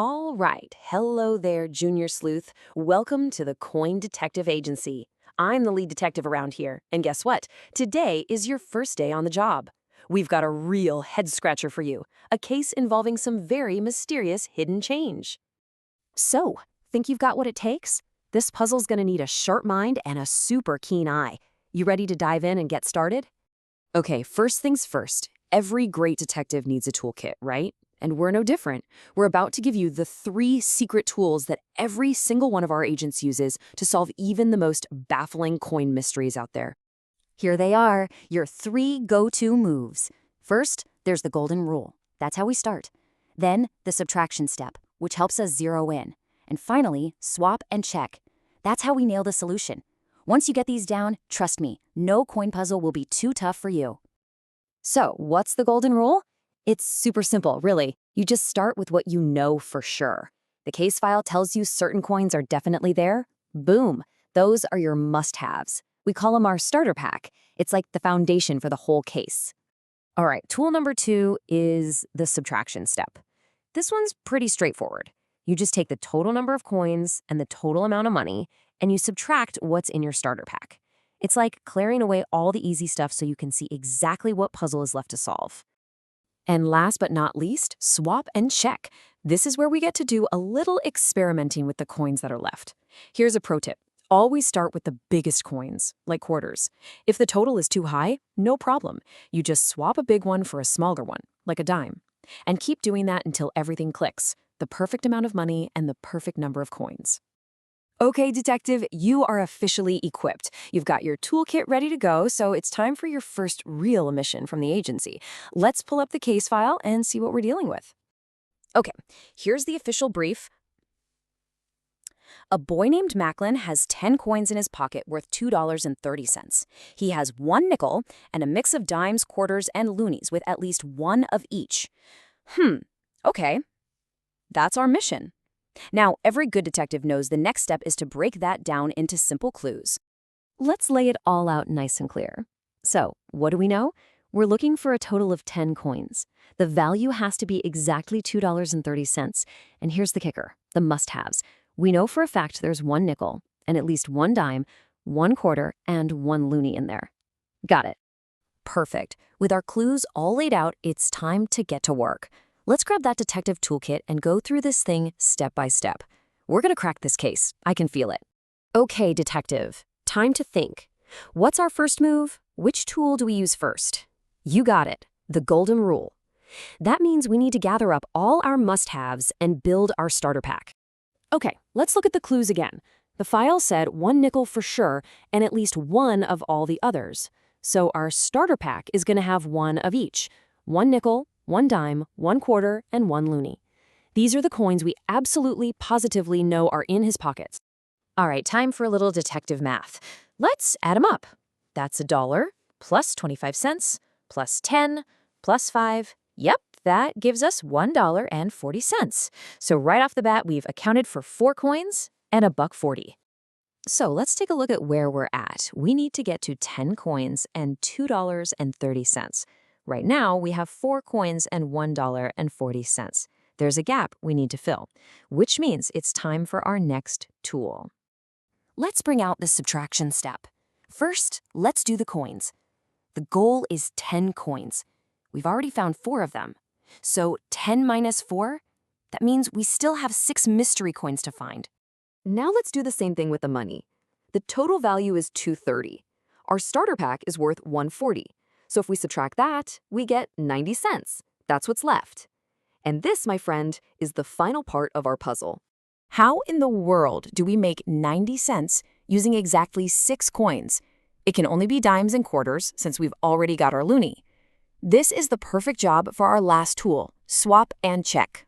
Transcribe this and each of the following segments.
All right. Hello there, Junior Sleuth. Welcome to the Coin Detective Agency. I'm the lead detective around here, and guess what? Today is your first day on the job. We've got a real head-scratcher for you, a case involving some very mysterious hidden change. So, think you've got what it takes? This puzzle's gonna need a sharp mind and a super keen eye. You ready to dive in and get started? Okay, first things first. Every great detective needs a toolkit, right? And we're no different. We're about to give you the 3 secret tools that every single one of our agents uses to solve even the most baffling coin mysteries out there. Here they are, your 3 go-to moves. First, there's the golden rule. That's how we start. Then, the subtraction step, which helps us zero in. And finally, swap and check. That's how we nail the solution. Once you get these down, trust me, no coin puzzle will be too tough for you. So, what's the golden rule? It's super simple, really. You just start with what you know for sure. The case file tells you certain coins are definitely there. Boom. Those are your must-haves. We call them our starter pack. It's like the foundation for the whole case. All right, tool number 2 is the subtraction step. This one's pretty straightforward. You just take the total number of coins and the total amount of money, and you subtract what's in your starter pack. It's like clearing away all the easy stuff so you can see exactly what puzzle is left to solve. And last but not least, swap and check. This is where we get to do a little experimenting with the coins that are left. Here's a pro tip. Always start with the biggest coins, like quarters. If the total is too high, no problem. You just swap a big one for a smaller one, like a dime. And keep doing that until everything clicks, the perfect amount of money and the perfect number of coins. Okay, detective, you are officially equipped. You've got your toolkit ready to go, so it's time for your first real mission from the agency. Let's pull up the case file and see what we're dealing with. Okay, here's the official brief. A boy named Macklin has 10 coins in his pocket worth $2.30. He has 1 nickel and a mix of dimes, quarters, and loonies with at least 1 of each. Okay. That's our mission. Now, every good detective knows the next step is to break that down into simple clues. Let's lay it all out nice and clear. So, what do we know? We're looking for a total of 10 coins. The value has to be exactly $2.30. And here's the kicker, the must-haves. We know for a fact there's 1 nickel and at least 1 dime, 1 quarter, and 1 loonie in there. Got it. Perfect. With our clues all laid out, it's time to get to work. Let's grab that detective toolkit and go through this thing step by step. We're gonna crack this case. I can feel it. Okay, detective. Time to think. What's our first move? Which tool do we use first? You got it. The golden rule. That means we need to gather up all our must-haves and build our starter pack. Okay, let's look at the clues again. The file said 1 nickel for sure and at least 1 of all the others. So our starter pack is gonna have 1 of each. 1 nickel, 1 dime, 1 quarter, and 1 loonie. These are the coins we absolutely, positively know are in his pockets. All right, time for a little detective math. Let's add them up. That's $1 plus 25 cents plus 10 plus 5. Yep, that gives us $1.40. So right off the bat, we've accounted for 4 coins and $1.40. So let's take a look at where we're at. We need to get to 10 coins and $2.30. Right now, we have 4 coins and $1.40. There's a gap we need to fill, which means it's time for our next tool. Let's bring out the subtraction step. First, let's do the coins. The goal is 10 coins. We've already found 4 of them. So 10 minus 4, that means we still have 6 mystery coins to find. Now let's do the same thing with the money. The total value is $2.30. Our starter pack is worth $1.40. So if we subtract that, we get 90 cents. That's what's left. And this, my friend, is the final part of our puzzle. How in the world do we make 90 cents using exactly 6 coins? It can only be dimes and quarters since we've already got our loonie. This is the perfect job for our last tool, swap and check.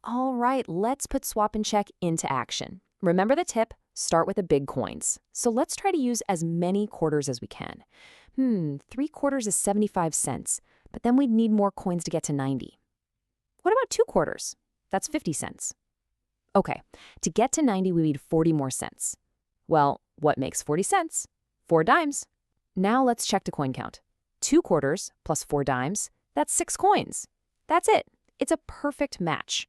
All right, let's put swap and check into action. Remember the tip? Start with the big coins. So let's try to use as many quarters as we can. 3 quarters is 75 cents, but then we'd need more coins to get to 90. What about 2 quarters? That's 50 cents. Okay, to get to 90, we need 40 more cents. Well, what makes 40 cents? 4 dimes. Now let's check the coin count. 2 quarters plus 4 dimes, that's 6 coins. That's it. It's a perfect match.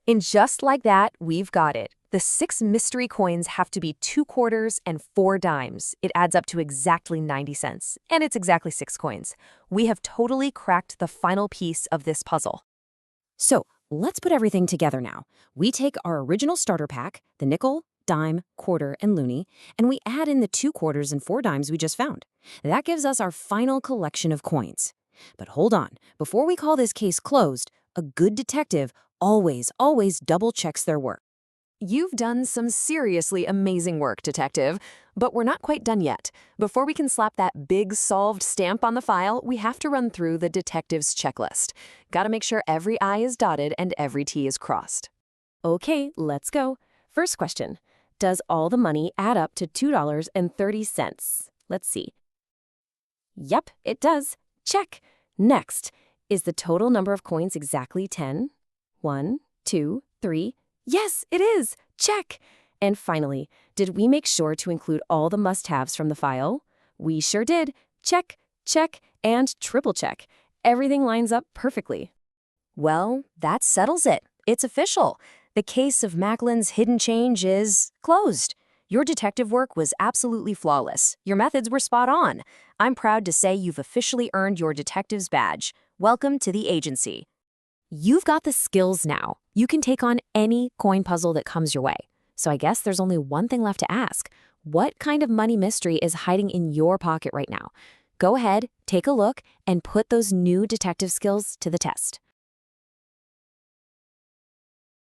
And just like that, we've got it. The 6 mystery coins have to be 2 quarters and 4 dimes. It adds up to exactly 90 cents, and it's exactly 6 coins. We have totally cracked the final piece of this puzzle. So, let's put everything together now. We take our original starter pack, the nickel, dime, quarter, and loonie, and we add in the 2 quarters and 4 dimes we just found. That gives us our final collection of coins. But hold on, before we call this case closed, a good detective always double checks their work. You've done some seriously amazing work, detective, but we're not quite done yet. Before we can slap that big solved stamp on the file, we have to run through the detective's checklist. Gotta make sure every I is dotted and every T is crossed. Okay, let's go. First question. Does all the money add up to $2.30? Let's see. Yep, it does. Check. Next, is the total number of coins exactly 10? 1, 2, 3. Yes, it is. Check. And finally, did we make sure to include all the must-haves from the file? We sure did. Check, check, and triple check. Everything lines up perfectly. Well, that settles it. It's official. The case of Macklin's hidden change is closed. Your detective work was absolutely flawless. Your methods were spot on. I'm proud to say you've officially earned your detective's badge. Welcome to the agency. You've got the skills now. You can take on any coin puzzle that comes your way. So I guess there's only one thing left to ask. What kind of money mystery is hiding in your pocket right now? Go ahead, take a look, and put those new detective skills to the test.